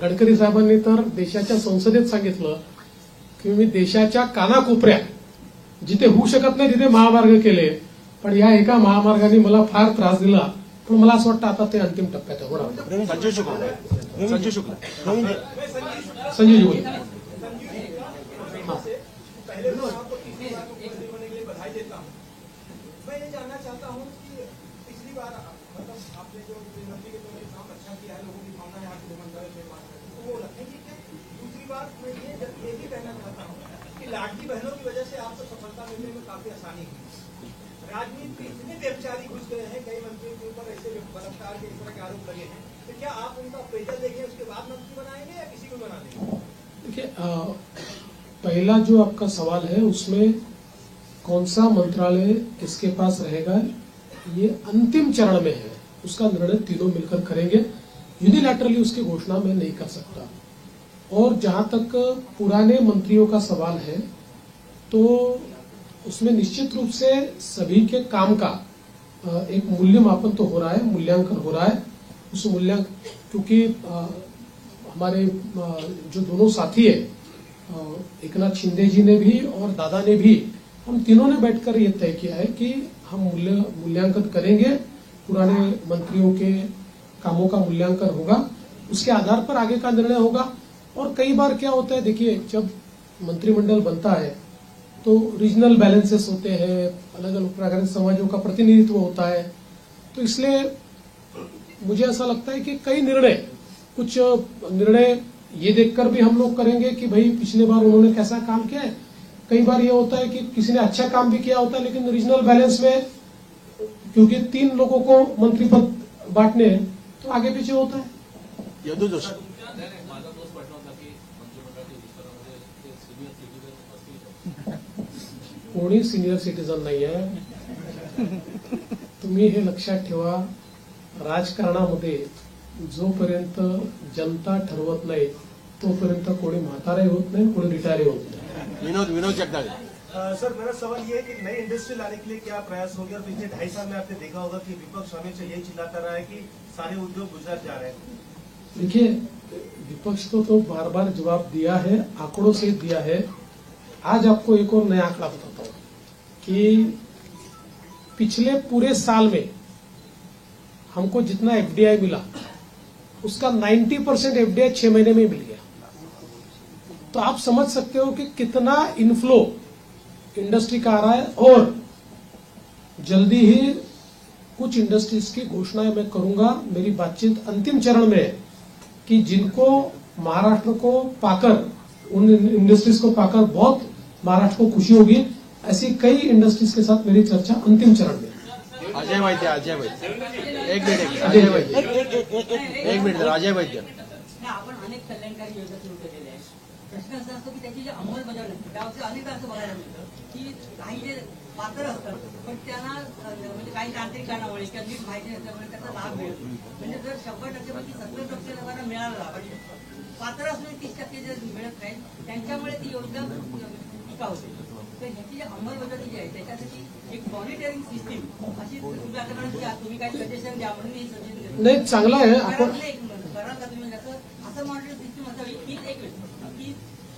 गडकरी साहेबांनी तर देशाच्या संसदेत सांगितलं की मी देशाच्या कानाकोपऱ्यात जिथे होऊ शकत नाही तिथे महामार्ग केले, पण या एका महामार्गाने मला फार त्रास दिला. पण मला असं वाटतं आता ते अंतिम टप्प्यात आहे. होणार. संजीव शुक्ला संजीव बोले. मैं ये जानना चाहता हूँ कि पिछली बार मतलब आपने जो मंत्री के तौर पर काम अच्छा किया है, लोगों की भावना है आपके मंत्रालय से बात करते तो वो रखेंगे क्या? दूसरी बात मैं ये भी कहना चाहता हूँ कि लाडली बहनों की वजह से आपको सफलता मिलने में काफी आसानी हुई. राजनीति में इतने व्यभिचारी घुस गए हैं, कई मंत्रियों के ऊपर ऐसे बलात्कार के इस तरह के आरोप लगे हैं, तो क्या आप उनका अप्रेजल देंगे उसके बाद मंत्री बनाएंगे या किसी को बना देंगे? देखिए, पहला जो आपका सवाल है उसमें कौन सा मंत्रालय किसके पास रहेगा ये अंतिम चरण में है, उसका निर्णय तीनों मिलकर करेंगे. यूनिलैटरली उसकी घोषणा मैं नहीं कर सकता. और जहां तक पुराने मंत्रियों का सवाल है तो उसमें निश्चित रूप से सभी के काम का एक मूल्यमापन तो हो रहा है, मूल्यांकन हो रहा है. उस मूल्यांकन क्योंकि हमारे जो दोनों साथी है एकनाथ शिंदे जी ने भी और दादा ने भी, हम तीनों ने बैठकर ये तय किया है कि हम मूल्यांकन करेंगे, पुराने मंत्रियों के कामों का मूल्यांकन होगा, उसके आधार पर आगे का निर्णय होगा. और कई बार क्या होता है, देखिए जब मंत्रिमंडल बनता है तो रीजनल बैलेंसेस होते हैं, अलग अलग प्रकार के समाजों का प्रतिनिधित्व होता है. तो इसलिए मुझे ऐसा लगता है कि कुछ निर्णय ये देखकर भी हम लोग करेंगे कि भाई पिछले बार उन्होंने कैसा काम किया है. कई बार ये होता है कि किसी ने अच्छा काम भी किया होता है लेकिन रीजनल बैलेंस में क्योंकि 3 लोगों को मंत्री पद बांटने हैं तो आगे पीछे होता है. यदू जोशी माझा दोष पटला होता की मंत्रिमंडळाच्या विस्तारामध्ये ते सिनियर सिटीजन असतील. कोणी सिनियर सिटीजन नाही आहे. तुम्ही हे लक्षात ठेवा, राजकारणामध्ये जोपर्यंत जनता ठरवत नाही तोपर्यंत कोणी म्हातारे होत नाही, कोणी रिटायर होत नाही. विनोद जगदाळे. सर, मेरा सवाल ये है कि नई इंडस्ट्री लाने के लिए क्या प्रयास हो गया? पिछले 2.5 साल में आपने देखा होगा कि विपक्ष हमेशा यही चिल्लाता रहा है कि सारे उद्योग गुजरात जा रहे हैं. देखिए, विपक्ष को तो बार बार जवाब दिया है, आंकड़ों से दिया है. आज आपको एक और नया आंकड़ा बताता हूं कि पिछले पूरे साल में हमको जितना एफडीआई मिला उसका 90% एफडीआई 6 महीने में मिल गया. तो आप समझ सकते हो कि कितना इनफ्लो इंडस्ट्री का आ रहा है. और जल्दी ही कुछ इंडस्ट्रीज की घोषणाएं मैं करूंगा. मेरी बातचीत अंतिम चरण में है कि जिनको महाराष्ट्र को पाकर, उन इंडस्ट्रीज को पाकर बहुत महाराष्ट्र को खुशी होगी, ऐसी कई इंडस्ट्रीज के साथ मेरी चर्चा अंतिम चरण में. अजय वैद्य एक मिनिट अजय वैद्य. आपण अनेक कल्याणकारी योजना सुरू केलेल्या आहेत. प्रश्न असा असतो की त्याची जी अंमलबजावणी असते त्यावरती अनेकदा असं बघायला मिळतं की काही जे पात्र असतात पण त्यांना म्हणजे काही तांत्रिक कारणामुळे किंवा नीट माहिती नसल्यामुळे त्याचा लाभ मिळत नाही. म्हणजे जर 100% पैकी 70% लोकांना मिळाला, पात्र असून 30% जे मिळत नाही त्यांच्यामुळे ती योजना टिकाऊ होते. तर ह्याची जी अंमलबजावणी जी आहे त्याच्यासाठी एक मॉनिटरिंग सिस्टीम अशी तुम्ही आता तुम्ही काही सजेशन द्या म्हणून ही सजेशन नाही, चांगला आहे. आपण कराल का तुम्ही असं मॉनिटरिंग सिस्टीम असावी की की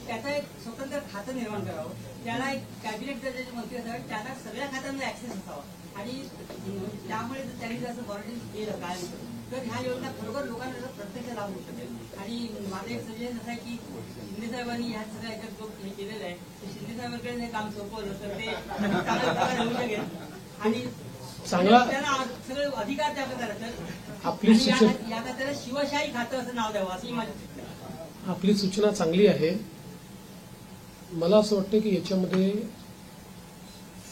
त्याचं एक स्वतंत्र खातं निर्माण करावं, त्याला एक कॅबिनेट जे मंत्री असावे त्याला सगळ्या खात्यांना ऍक्सेस असावा आणि त्यामुळे त्यांनी जर असं मॉनिटरिंग केलं काय तर ह्या योजना खरोखर लोकांना त्याचा प्रत्यक्ष लाभ होऊ शकेल. आणि माझं एक सजेशन असं आहे की शिंदे साहेबांनी ह्या सगळ्या याच्यात जो हे केलेलं आहे ते शिंदे साहेबांकडे हे काम सोपवलं तर ते चांगलं होऊ शकेल. आणि चांगला त्यांना सगळे अधिकार त्या करायचं. आपली सूचना याला त्याला शिवशाही खातं असं नाव द्यावं अशी माझी सूचना आहे. आपली सूचना चांगली आहे. मला असं वाटतं की याच्यामध्ये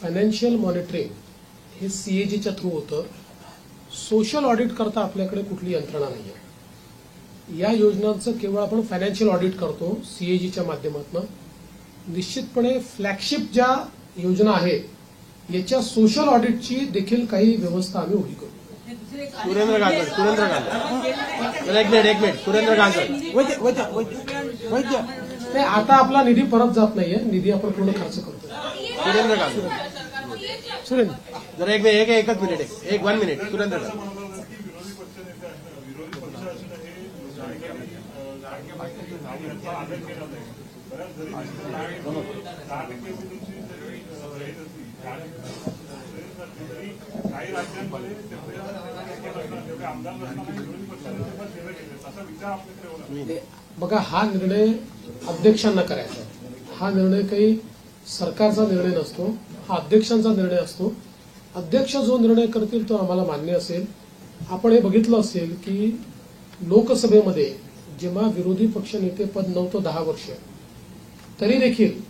फायनान्शियल मॉनिटरिंग हे सीएजीच्या थ्रू होतं. सोशल ऑडिट करता आपल्याकडे कुठली यंत्रणा नाही आहे. या योजनांचं केवळ आपण फायनान्शियल ऑडिट करतो सीएजीच्या माध्यमातून. निश्चितपणे फ्लॅगशिप ज्या योजना आहेत याच्या सोशल ऑडिटची देखील काही व्यवस्था आम्ही उभी करू. सुरेंद्र गांजर एक मिनिट सुरेंद्र गांजर नाही, आता आपला निधी परत जात नाहीये. निधी आपण पूर्ण खर्च करतो. सुरेंद्र गांजर सुरेंद्र जरा एकच मिनिट एक 1 मिनिट सुरेंद्र गांजर काही राज्यांमध्ये आमदार नसताना विरोधी पक्षाने सेवा केली असा विचार आपल्याकडे बघा, हा निर्णय अध्यक्षांना करायचा आहे. हा निर्णय काही सरकारचा निर्णय नसतो, हा अध्यक्षांचा निर्णय असतो. अध्यक्ष जो निर्णय करतील तो आम्हाला मान्य असेल. आपण हे बघितलं असेल की लोकसभेमध्ये जेव्हा विरोधी पक्षनेते पद नव्हतं 10 वर्ष, तरी देखील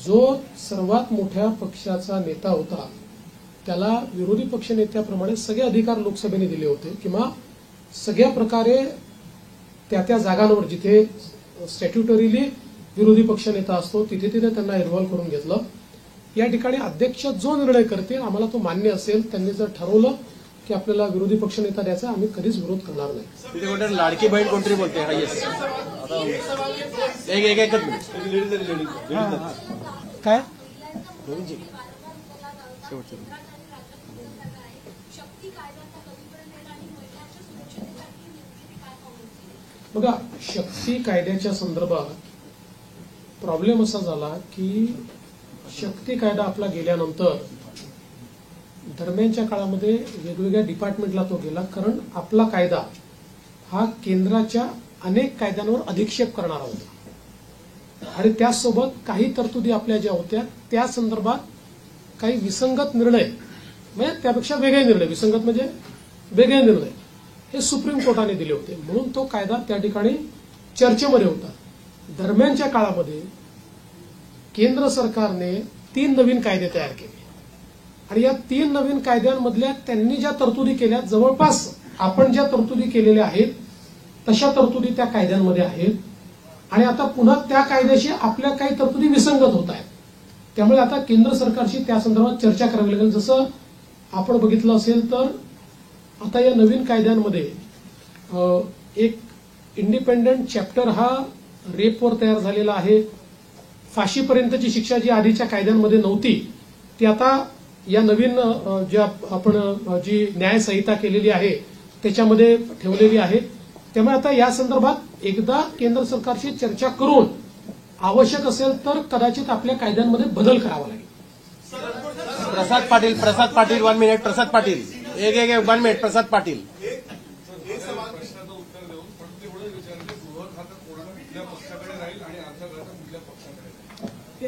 जो सर्वात मोठ्या पक्षाचा नेता होता त्याला विरोधी पक्षनेत्याप्रमाणे सगळे अधिकार लोकसभेने दिले होते किंवा सगळ्या प्रकारे त्या त्या जागांवर जिथे स्टॅट्युटरीली विरोधी पक्षनेता असतो तिथे तिथे त्यांना इन्व्हॉल्व्ह करून घेतलं. या ठिकाणी अध्यक्ष जो निर्णय करतील आम्हाला तो मान्य असेल. त्यांनी जर ठरवलं की आपल्याला विरोधी पक्षनेता द्यायचा, आम्ही कधीच विरोध करणार नाही. तिथे कुठे लाडकी बहीण कोणतरी बोलते एकच मिनिट काय बघा, शक्ती कायद्याच्या संदर्भात प्रॉब्लेम असा झाला की शक्ती कायदा आपला गेल्यानंतर दरम्यानच्या काळामध्ये वेगवेगळ्या डिपार्टमेंटला तो गेला. कारण आपला कायदा हा केंद्राच्या अनेक कायद्यांवर अधिक्षेप करणारा होता आणि त्यासोबत काही तरतुदी आपल्या ज्या होत्या त्या संदर्भात काही विसंगत निर्णय, म्हणजे त्यापेक्षा वेगळे निर्णय, विसंगत म्हणजे वेगळे निर्णय हे सुप्रीम कोर्टाने दिले होते. म्हणून तो कायदा त्या ठिकाणी चर्चेमध्ये होता. दरम्यानच्या काळामध्ये केंद्र सरकारने 3 नवीन कायदे तयार केले आणि या 3 नवीन कायद्यांमधल्या त्यांनी ज्या तरतुदी केल्या जवळपास आपण ज्या तरतुदी केलेल्या आहेत तशा तरतुदी त्या कायद्यांमध्ये आहेत आणि आता पुन्हा त्या कायद्याशी आपल्या काही तरतुदी विसंगत होत आहेत. त्यामुळे आता केंद्र सरकारशी त्या संदर्भात चर्चा करावी लागेल. जसं आपण बघितलं असेल तर आता या नवीन कायद्यांमध्ये एक इंडिपेंडंट चॅप्टर हा रेपवर तयार झालेला आहे. फाशीपर्यंतची शिक्षा जी आधीच्या कायद्यांमध्ये नव्हती ती आता या नवीन ज्या आपण जी न्यायसंहिता केलेली आहे त्याच्यामध्ये ठेवलेली आहे. त्यामुळे आता या संदर्भात एकदा केंद्र सरकारशी चर्चा करून आवश्यक असेल तर कदाचित आपल्या कायद्यांमध्ये बदल करावा लागेल. प्रसाद पाटील 1 मिनिट प्रसाद पाटील एक 1 मिनिट प्रसाद पाटील.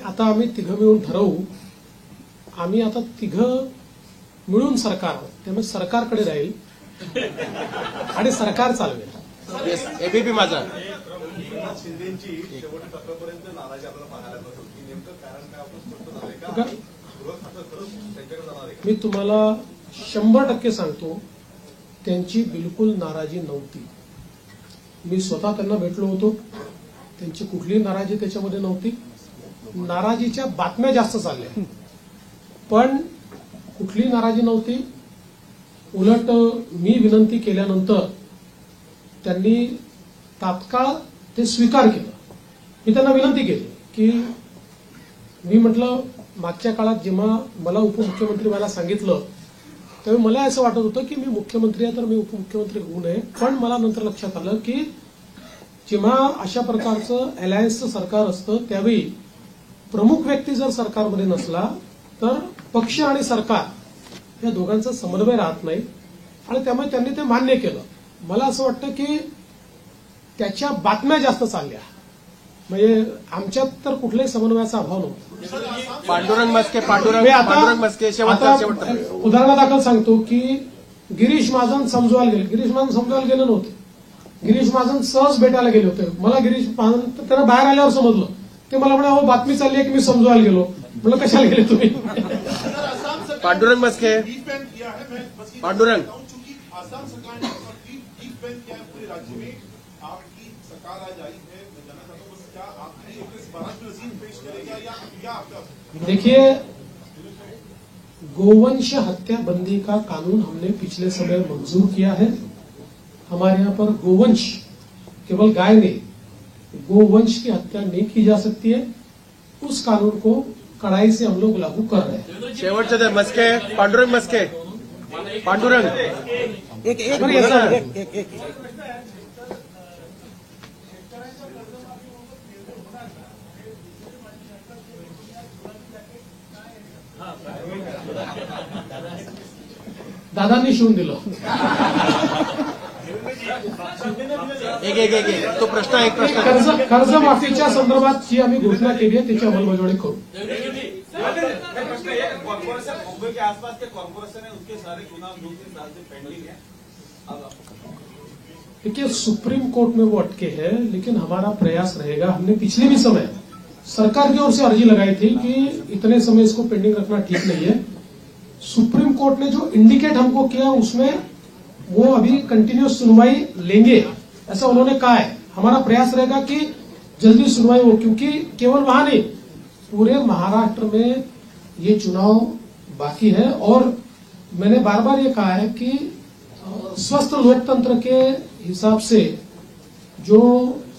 आता आम्ही तिघं मिळून ठरवू. आम्ही आता तिघं मिळून सरकार, त्यामुळे सरकारकडे राहील आणि सरकार चालवेल. एबीपी माझा शिंदेची शेवटी तत्वापर्यंत नाराजी आपल्याला पाहायला मिळत होती. नेमकं कारण काय आपण स्पष्ट झालंय का? गृह खातं खरंच त्यांच्याकडे जाणार आहे? मी तुम्हाला 100% सांगतो त्यांची बिलकुल नाराजी नव्हती. मी स्वतः त्यांना भेटलो होतो. त्यांची कुठलीही नाराजी त्याच्यामध्ये नव्हती. नाराजीच्या बातम्या जास्त चालल्या पण कुठलीही नाराजी नव्हती. उलट मी विनंती केल्यानंतर त्यांनी तात्काळ ते स्वीकार केलं. मी त्यांना विनंती केली की मी म्हटलं मागच्या काळात जेव्हा मला उपमुख्यमंत्री व्हायला सांगितलं तेव्हा मला असं वाटत होतं की मी मुख्यमंत्री आहे तर मी उपमुख्यमंत्री होऊ नये. पण मला नंतर लक्षात आलं की जेव्हा अशा प्रकारचं अलायन्सचं सरकार असतं त्यावेळी प्रमुख व्यक्ती जर सरकारमध्ये नसला तर पक्ष आणि सरकार या दोघांचा समन्वय राहत नाही. आणि त्यामुळे त्यांनी ते मान्य केलं. मला असं वाटतं की त्याच्या बातम्या जास्त चालल्या, म्हणजे आमच्यात तर कुठल्याही समन्वयाचा अभाव नव्हता. पांडुरंग मस्के आता उदाहरणादाखल सांगतो की गिरीश महाजन समजवायला गेले. गिरीश महाजन समजवायला गेले नव्हते. गिरीश महाजन सहज भेटायला गेले होते. मला गिरीश महाजन त्यांना बाहेर आल्यावर समजलं. ते मला म्हणे, अहो बातमी चालली आहे की मी समजवायला गेलो. म्हणलं कशाला गेले तुम्ही? पांडुरंग मस्के पांडुरंग आसाम सरकार ने डीप बैंक किया है पूरे राज्य में. आपकी सरकार आज आई है, मैं जानना चाहता हूँ क्या आपने इस बारात में नजीर पेश करेगा या आपका? देखिए, गोवंश हत्या बंदी का कानून हमने पिछले समय मंजूर किया है. हमारे यहाँ पर गोवंश केवल गाय नहीं, गोवंश की हत्या नहीं की जा सकती है. उस कानून को कड़ाई से हम लोग लागू कर रहे हैं. शेवटचे मस्के पांडुरंग मस्के पांडुरंग दादांनी शिवून दिलं. एक तो प्रश्न कर्जमाफीच्या संदर्भात जी आम्ही घोषणा केली आहे त्याची अंमलबजावणी करू. मुंबई के आसपास के कॉर्पोरेशन है, उसके सारे चुनाव 2-3 साल से पेंडिंग है. देखिए, सुप्रीम कोर्ट में वो अटके हैं, लेकिन हमारा प्रयास रहेगा. हमने पिछले भी समय सरकार की ओर से अर्जी लगाई थी कि इतने समय इसको पेंडिंग रखना ठीक नहीं है. सुप्रीम कोर्ट ने जो इंडिकेट हमको किया उसमें वो अभी कंटिन्यूस सुनवाई लेंगे ऐसा उन्होंने कहा है. हमारा प्रयास रहेगा कि जल्दी सुनवाई हो, क्योंकि केवल वहां नहीं, पूरे महाराष्ट्र में ये चुनाव बाकी है. और मैंने बार बार ये कहा है कि स्वस्थ लोकतंत्र के हिसाब से जो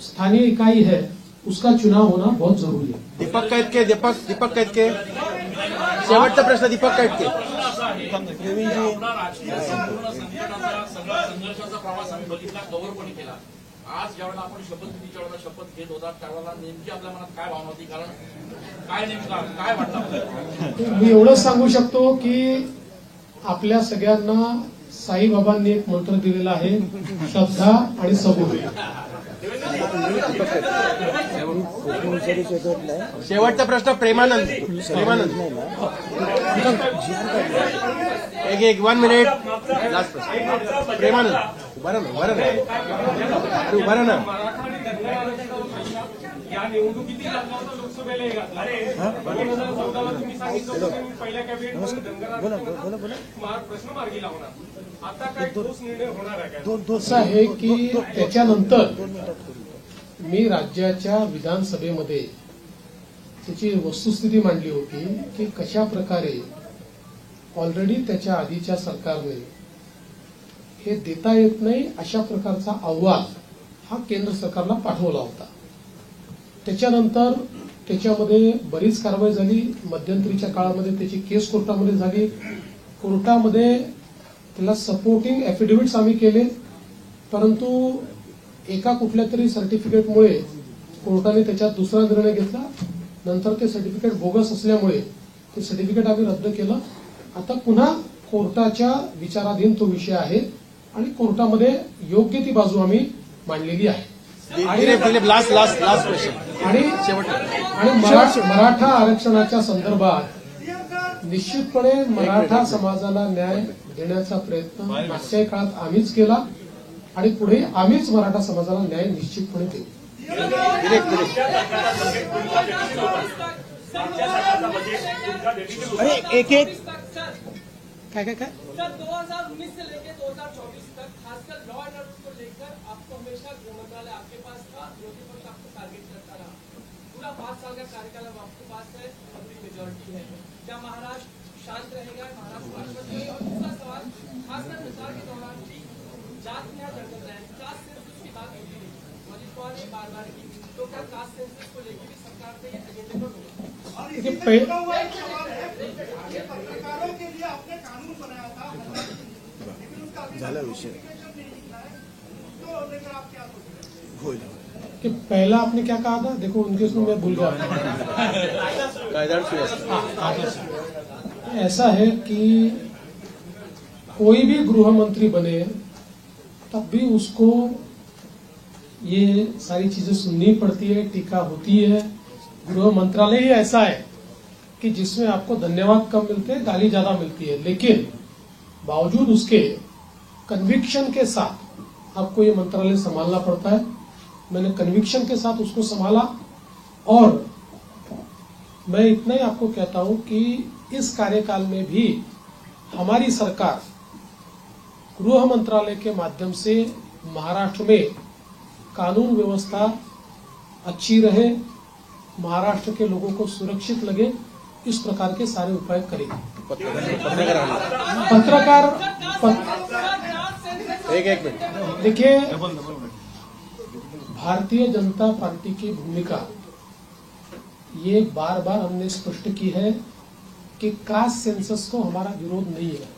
स्थानीय इकाई है उसका चुनाव होना बहुत जरूरी है. दीपक कैतके शेवटचा प्रश्न दीपक कैतके. संघर्षाचा प्रवास आम्ही बघितला, कव्हर पण केला. आज ज्यावेळेला आपण शपथविधीच्या वेळेला शपथ घेत होता त्यावेळेला नेमकी आपल्या मनात काय भावना होती? कारण काय नेमका काय वाटतं? मी एवढंच सांगू शकतो की आपल्या सगळ्यांना साईबाबांनी एक मंत्र दिलेला आहे, श्रद्धा आणि सबूत. शेवटचा प्रश्न प्रेमानंद एक 1 मिनिट लास्ट प्रश्न. प्रेमानंद उभा ना. या निवडणुकीतील लोकसभेला 2014ला तुम्ही सांगितलं पहिल्या कॅबिनेट प्रश्न मार्गी लावणार. आता काय ठोस निर्णय होणार आहे? असं आहे की त्याच्यानंतर मी राज्याच्या विधानसभेमध्ये त्याची वस्तुस्थिती मांडली होती की कशा प्रकारे ऑलरेडी त्याच्या आधीच्या सरकारने हे देता येत नाही अशा प्रकारचा अहवाल हा केंद्र सरकारला पाठवला होता. त्याच्यानंतर त्याच्यामध्ये बरीच कारवाई झाली. मध्यंतरीच्या काळामध्ये त्याची केस कोर्टामध्ये झाली. कोर्टामध्ये त्याला सपोर्टिंग ऍफिडेव्हिट्स आम्ही केले, परंतु एका कुठल्या तरी सर्टिफिकेटमुळे कोर्टाने त्याच्यात दुसरा निर्णय घेतला. नंतर ते सर्टिफिकेट बोगस असल्यामुळे ते सर्टिफिकेट आम्ही रद्द केलं. आता पुन्हा कोर्टाच्या विचाराधीन तो विषय आहे आणि कोर्टामध्ये योग्य ती बाजू आम्ही मांडलेली आहे. आणि मराठा आरक्षणाच्या संदर्भात निश्चितपणे मराठा समाजाला न्याय देण्याचा प्रयत्न मागच्या काळात आम्हीच केला आणि पुढे आम्हीच मराठा समाजाला न्याय निश्चितपणे देऊ. काय 2019 से लेकर 2024 तक खासकर लॉ एंड ऑर्डर को लेकर आपको हमेशा गृह मंत्रालय आपके पास था, विरोधी पक्ष आपको टारगेट करता रहा. पूरा 5 साल का कार्यकाल अब आपके पास है, अपनी मेजोरिटी है. क्या महाराष्ट्र शांत रहेगा? महाराष्ट्र शांत रहेगा? और दूसरा सवाल, खासकर प्रचार के दौरान भी जात में दर्ज है, कास्ट सेंसस की बात होती रही, अजित पवार ने बार की, तो क्या कास्ट सेंसस को लेकर भी सरकार ने एजेंडे पर पत्रकारों के लिए आपने कानून बनाया था, लेकिन उसका विषय तो लेकर आप क्या सोच रहे हैं? कि पहला आपने क्या कहा था? देखो उनके उसमें मैं भूल गया. ऐसा है कि कोई भी गृह मंत्री बने तब भी उसको ये सारी चीजें सुननी पड़ती है, टीका होती है। गृह मंत्रालय ही ऐसा है कि जिसमें आपको धन्यवाद कम मिलते हैं, गाली ज्यादा मिलती है, लेकिन बावजूद उसके कन्विक्शन के साथ आपको ये मंत्रालय संभालना पड़ता है। मैंने कन्विक्शन के साथ उसको संभाला और मैं इतना ही आपको कहता हूं कि इस कार्यकाल में भी हमारी सरकार गृह मंत्रालय के माध्यम से महाराष्ट्र में कानून व्यवस्था अच्छी रहे, महाराष्ट्र के लोगों को सुरक्षित लगे, इस प्रकार के सारे उपाय करेगी। पत्रकार एक मिनट देखिए, भारतीय जनता पार्टी की भूमिका ये बार बार हमने स्पष्ट की है कि कास्ट सेंसस को हमारा विरोध नहीं है।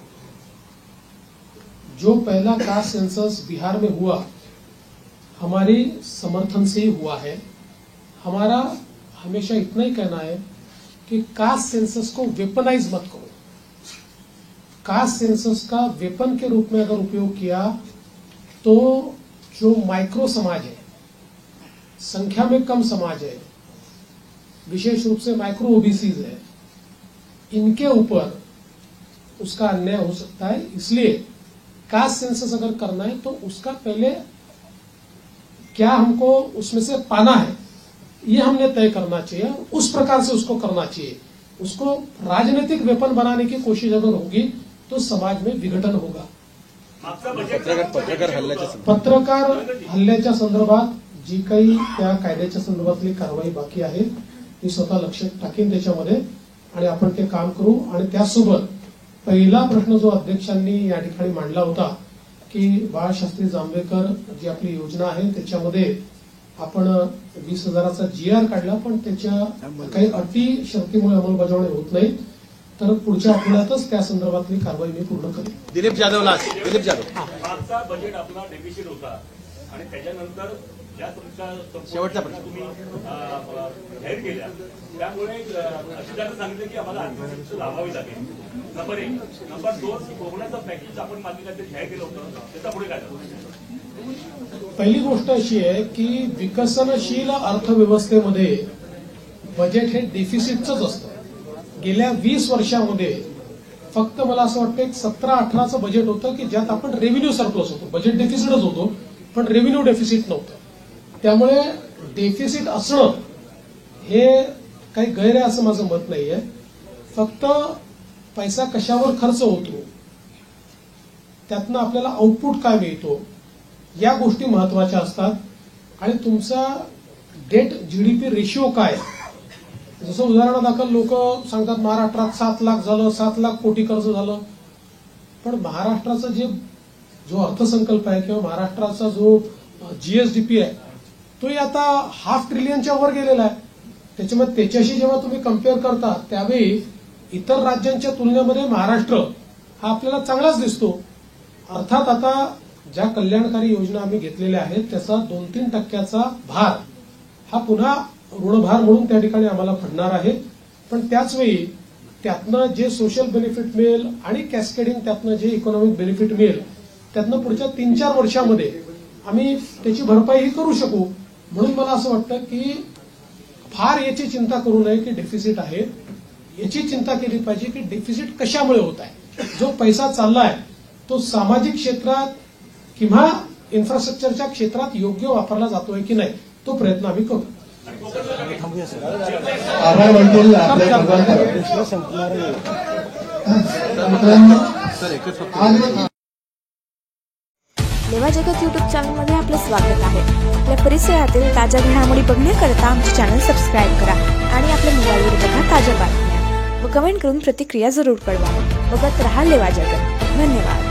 जो पहला कास्ट सेंसस बिहार में हुआ हमारे समर्थन से ही हुआ है। हमारा हमेशा इतना ही कहना है कि कास्ट सेंसस को वेपनाइज मत करो। कास्ट सेंसस का वेपन के रूप में अगर उपयोग किया तो जो माइक्रो समाज है, संख्या में कम समाज है, विशेष रूप से माइक्रो ओबीसीज है, इनके ऊपर उसका अन्याय हो सकता है। इसलिए कास्ट सेंसस अगर करना है तो उसका पहले क्या हमको उसमें से पाना है ये हमने तय करना चाहिए, उस प्रकार से उसको करना चाहिए। उसको राजनीतिक वेपन बनाने की कोशिश अगर होगी तो समाज में विघटन होगा। पत्रकार हल्ल्याच्या संदर्भात जी काही त्या कायद्याच्या संदर्भातली कारवाई बाकी आहे ती स्वतः लक्ष टाकीन त्याच्यामध्ये आणि आपण ते काम करू। आणि त्यासोबत पहिला प्रश्न जो अध्यक्षांनी या ठिकाणी मांडला होता की बाळशास्त्री जांभेकर जी आपली योजना आहे त्याच्यामध्ये आपण 20,000चा GR काढला, पण त्याच्या काही अटी शर्तीमुळे अंमलबजावणी होत नाही, तर पुढच्या आठवड्यातच त्या संदर्भातली कारवाई मी पूर्ण करेन। दिलीप जाधव मागचा बजेट आपला डेफिसिट होता आणि त्याच्यानंतर ज्या तुमच्या शेवटचा प्रश्न तुम्ही जाहीर केल्या त्यामुळे अजितांनी सांगितलं की आम्हाला आर्थिक लाभावी लागेल। नंबर 1. नंबर 2, कोकणाचं पॅकेज आपण मागणी ते जाहीर केलं होतं, त्याचा पुढे काय झालं? पहिली गोष्ट अशी आहे की विकसनशील अर्थव्यवस्थेमध्ये बजेट हे डेफिसिटच असतं। गेल्या 20 वर्षामध्ये फक्त मला असं वाटतं एक 17-18चं बजेट होतं की ज्यात आपण रेव्हेन्यू सरप्लस होतो, बजेट डेफिसिटच होतो पण रेव्हेन्यू डेफिसिट नव्हतं। त्यामुळे डेफिसिट असणं हे काही गैर आहे असं माझं मत नाहीये। फक्त पैसा कशावर खर्च होतो, त्यातनं आपल्याला आउटपुट काय मिळतो, या गोष्टी महत्वाच्या असतात। आणि तुमचा डेट GDP रेशिओ काय, जसं उदाहरणादाखल लोक सांगतात महाराष्ट्रात 7 लाख झालं, 7 लाख कोटी कर्ज झालं, पण महाराष्ट्राचा जो अर्थसंकल्प आहे किंवा महाराष्ट्राचा जो GSDP आहे तोही आता ½ ट्रिलियनच्या वर गेलेला आहे। त्याच्यामध्ये त्याच्याशी जेव्हा तुम्ही कम्पेअर करता त्यावेळी इतर राज्यांच्या तुलनेमध्ये महाराष्ट्र हा आपल्याला चांगलाच दिसतो। अर्थात आता ज्या कल्याणकारी योजना आम्ही घेतलेल्या आहेत त्याचा 2-3% भार हा पुन्हा ऋणभार म्हणून त्या ठिकाणी आम्हाला पडणार आहे, पण त्याचवेळी त्यातनं जे सोशल बेनिफिट मिळेल आणि कॅस्केडिंग त्यातनं जे इकॉनॉमिक बेनिफिट मिळेल त्यातनं पुढच्या 3-4 वर्षामध्ये आम्ही त्याची भरपाई करू शकू। म्हणून मला असं वाटतं की फार याची चिंता करू नये की डेफिसिट आहे, याची चिंता केली पाहिजे की डेफिसिट कशामुळे होत आहे। जो पैसा चाललाय तो सामाजिक क्षेत्रात किंवा इन्फ्रास्ट्रक्चरच्या क्षेत्रात योग्य वापरला जातोय की नाही तो प्रयत्न आम्ही करू। आभार मानतील लेवा जगत यूट्यूब चॅनलमध्ये आपलं स्वागत आहे। आपल्या परिसरातील ताज्या घडामोडी बघण्याकरता आमचे चॅनल सबस्क्राईब करा आणि आपल्या मोबाईलवर बघा ताज्या बातम्या व कमेंट करून प्रतिक्रिया जरूर कळवा। बघत रहा लेवा जगत। धन्यवाद।